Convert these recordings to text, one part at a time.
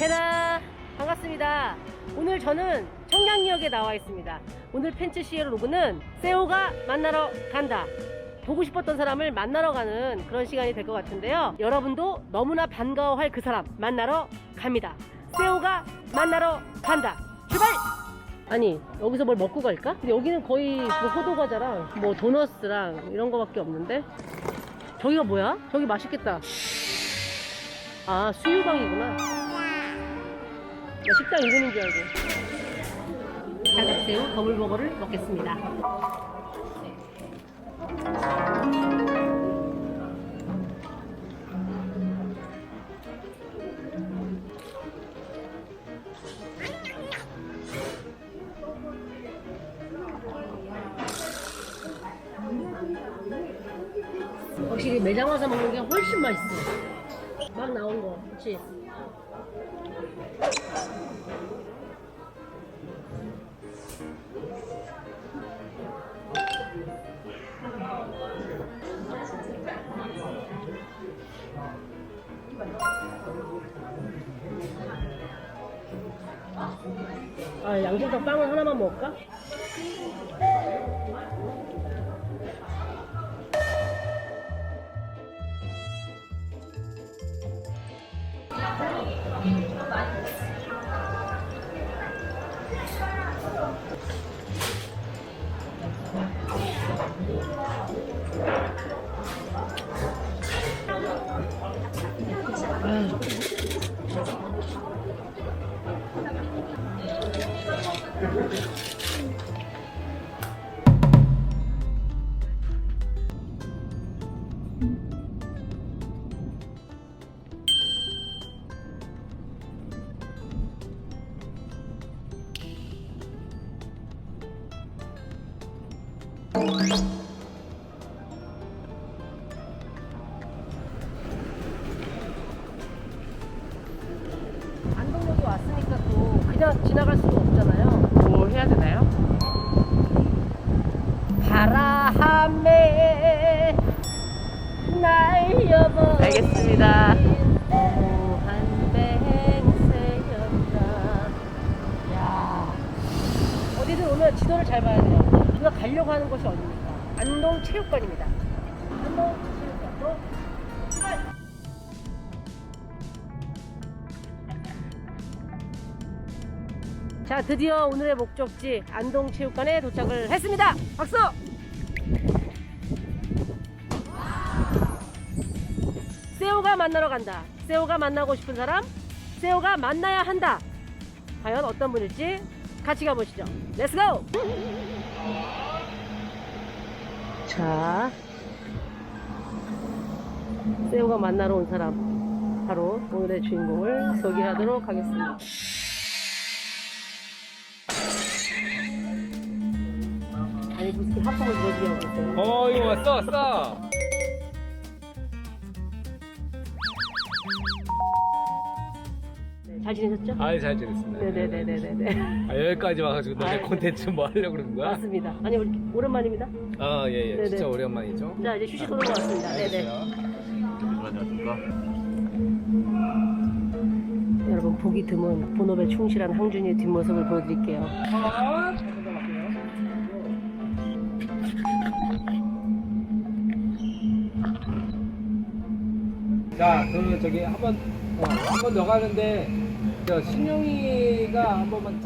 테라 반갑습니다. 오늘 저는 청량리역에 나와 있습니다. 오늘 펜츠시에로 로그는 세호가 만나러 간다. 보고 싶었던 사람을 만나러 가는 그런 시간이 될 것 같은데요. 여러분도 너무나 반가워할 그 사람 만나러 갑니다. 세호가 만나러 간다. 출발! 아니 여기서 뭘 먹고 갈까? 근데 여기는 거의 뭐 호두과자랑 뭐 도너스랑 이런 거밖에 없는데. 저기가 뭐야? 저기 맛있겠다. 아 수유방이구나. 나 식당 이름인 줄 알고. 삼각새우 더블버거를 먹겠습니다. 확실히 매장 와서 먹는 게 훨씬 맛있어. 막 나온 거, 그렇지? 아, 양심상 빵을 하나만 먹을까? 안동역에 왔으니까 또 그냥 지나갈 수도 없잖아요. 뭐 해야 되나요? 바람에 날려버린 알겠습니다. 무한뱅새였다. 야, 어디든 오면 지도를 잘 봐야 돼요. 우리가 가려고 하는 곳이 어디입니까? 안동체육관입니다. 안동체육관으로 출발! 자, 드디어 오늘의 목적지 안동체육관에 도착을 했습니다. 박수! 세호가 만나러 간다. 세호가 만나고 싶은 사람, 세호가 만나야 한다. 과연 어떤 분일지 같이 가보시죠. 렛츠고! 자, 세호가 만나러 온 사람, 바로 오늘의 주인공을 소개하도록 하겠습니다. 아니 무슨 합성을 들어주려고 했어요. 이거 왔어. 잘 지내셨죠? 잘 지냈습니다. 네네네네네. 여기까지 와가지고 너네 아이. 콘텐츠 뭐 하려고 그러는 거야? 맞습니다. 아니 우리 오랜만입니다. 예. 네네. 진짜 오랜만이죠. 자 이제 휴식으로 왔습니다. 네네. 안녕하십니까. 여러분 보기 드문 본업에 충실한 항준이의 뒷모습을 보여드릴게요. 자, 그러면 저기 한번 더 가는데 신용이가 한 번만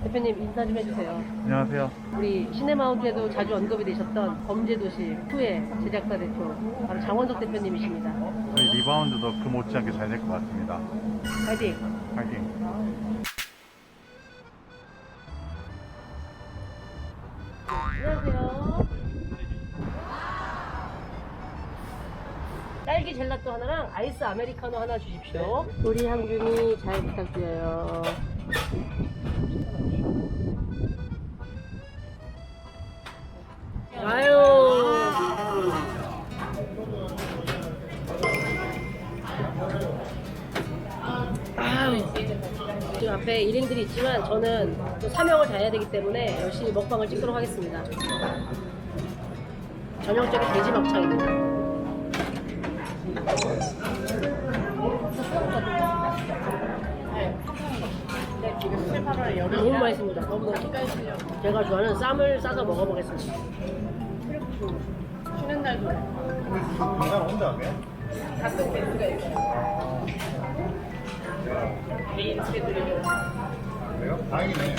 대표님 인사 좀 해주세요. 안녕하세요. 우리 시네마운트에도 자주 언급이 되셨던 범죄도시 2의 제작사 대표 바로 장원석 대표님이십니다. 저희 리바운드도 그 못지않게 잘 될 것 같습니다. 파이팅! 파이팅. 안녕하세요. 딸기 젤라또 하나랑 아이스 아메리카노 하나 주십시오. 우리 항준이 잘 부탁드려요. 아유. 아유. 지금 앞에 1인들이 있지만 저는 또 사명을 다해야 되기 때문에 열심히 먹방을 찍도록 하겠습니다. 전형적인 돼지 막창입니다. 제가 좋아하는 쌈을 싸서 먹어보겠습니다. 쉬는 날도 인간 혼자 하게? 가끔 베이스가 있어요. 메인 스케줄이 그래요? 다행이네.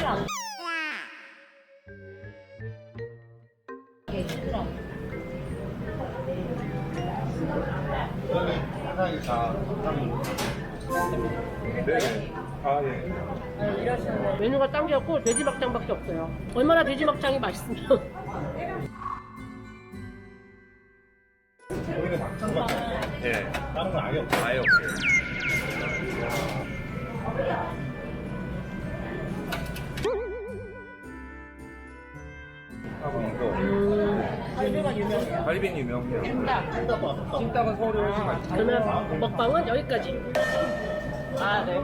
사장이 다 네. 아, 예. 메뉴가 딴 게 없고 돼지막장밖에 없어요. 얼마나 돼지막장이 맛있으면. 여기는 막창밖에 없어요. 예. 다른 건 아예 없어요. 아예 없어요. 갈비가 유명해요. 갈비는 유명해요. 찜닭. 찜닭은 서울에 훨씬 맛있어요. 그러면 먹방은 여기까지. 아, 네.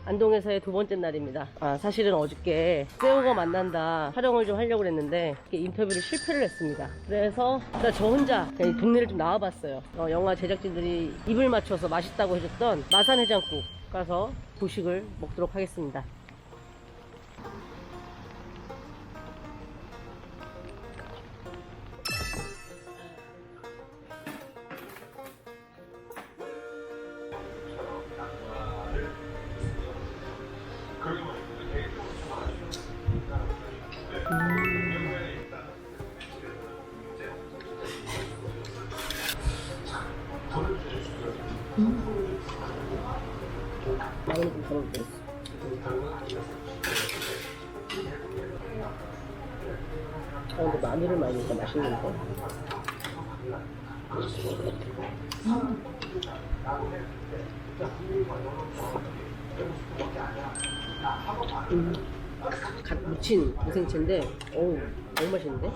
안동에서의 두 번째 날입니다. 사실은 어저께 새우가 만난다 촬영을 좀 하려고 했는데 인터뷰를 실패를 했습니다. 그래서 일단 저 혼자 그냥 동네를 좀 나와봤어요. 영화 제작진들이 입을 맞춰서 맛있다고 해줬던 마산해장국 가서 조식을 먹도록 하겠습니다. 마늘 좀 덜어주겠어. 근데 마늘을 많이 넣으니까 맛있는데. 갓 무친 무생채인데, 어우, 너무 맛있는데?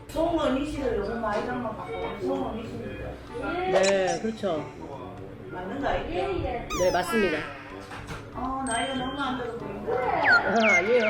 송은이 씨를 너무 많이 닮아갖고 송은이 씨 네, 그렇죠. 맞는가 이게? 네, 맞습니다. 나이가 너무 안 들어 보인다. 아니에요.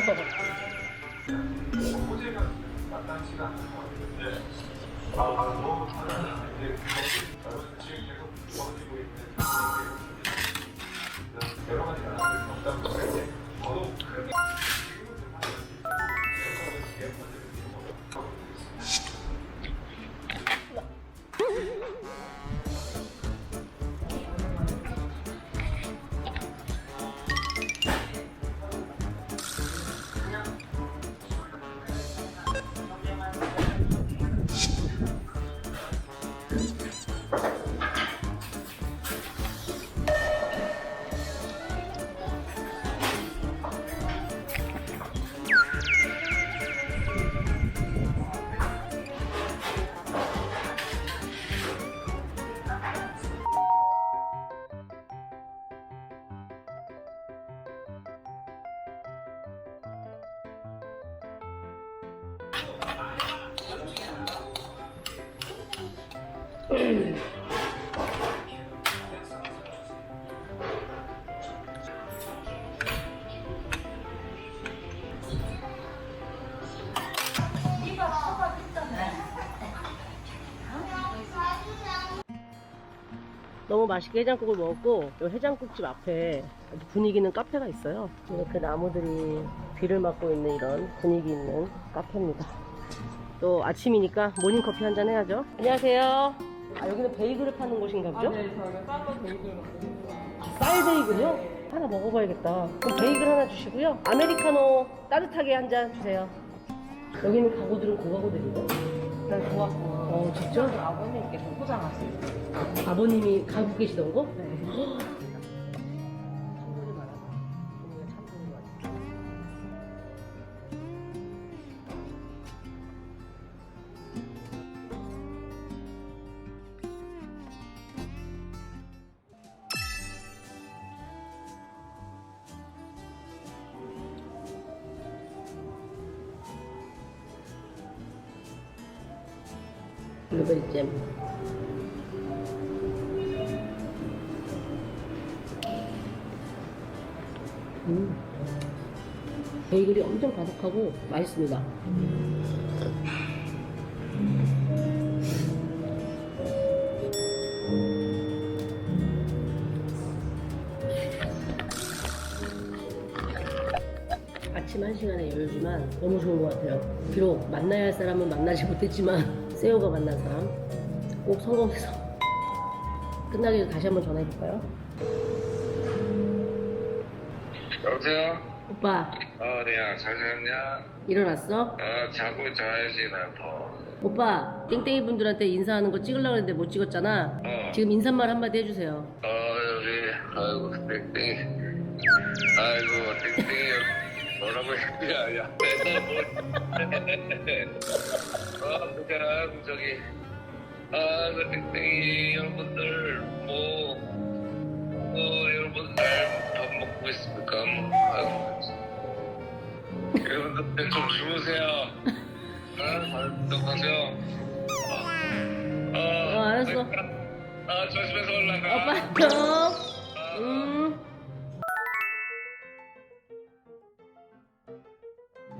너무 맛있게 해장국을 먹었고, 이 해장국집 앞에 아주 분위기 있는 카페가 있어요. 이렇게 나무들이 비를 맞고 있는 이런 분위기 있는 카페입니다. 또 아침이니까 모닝커피 한잔 해야죠. 안녕하세요. 여기는 베이글을 파는 곳인가 보죠? 네, 저희가 쌀로 베이글 먹고 있어요. 쌀 베이글이요? 하나 먹어봐야겠다. 그럼 베이글 하나 주시고요. 아메리카노 따뜻하게 한 잔 주세요. 여기는 가구들은 고가구들이죠? 네, 좋았고. 진짜? 아버님께서 포장하세요. 아버님이 가고 계시던 거? 네. 참고이 많아서 종류가 참고이 많아. 블루베리 잼. 베이글이 엄청 바삭하고 맛있습니다. 아침 1시간의 여유지만 너무 좋은 것 같아요. 비록 만나야 할 사람은 만나지 못했지만 세호가 만난 사람 꼭 성공해서 끝나기 전에 다시 한번 전화해볼까요? 여보세요? 오빠 네, 잘 잤냐? 일어났어? 자고 자야지, 나 더. 오빠 땡땡이 분들한테 인사하는 거 찍으려고 했는데 못 찍었잖아. 지금 인사말 한마디 해주세요. 여기, 아이고, 땡땡이. 아이고, 땡땡이. 뭐라고 했냐, 야. 그냥, 저기. 그 땡땡이 여러분들, 여러분들 밥 먹고 있습니까? 아이고. 여러분들 좀 주무세요. 가세요. 알았어. 조심해서 올라가. 오빠 형.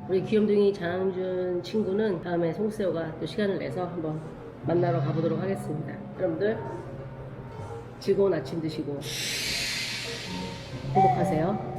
우리 귀염둥이 장준 친구는 다음에 송새우가 또 시간을 내서 한번 만나러 가보도록 하겠습니다. 여러분들 즐거운 아침 드시고 행복하세요.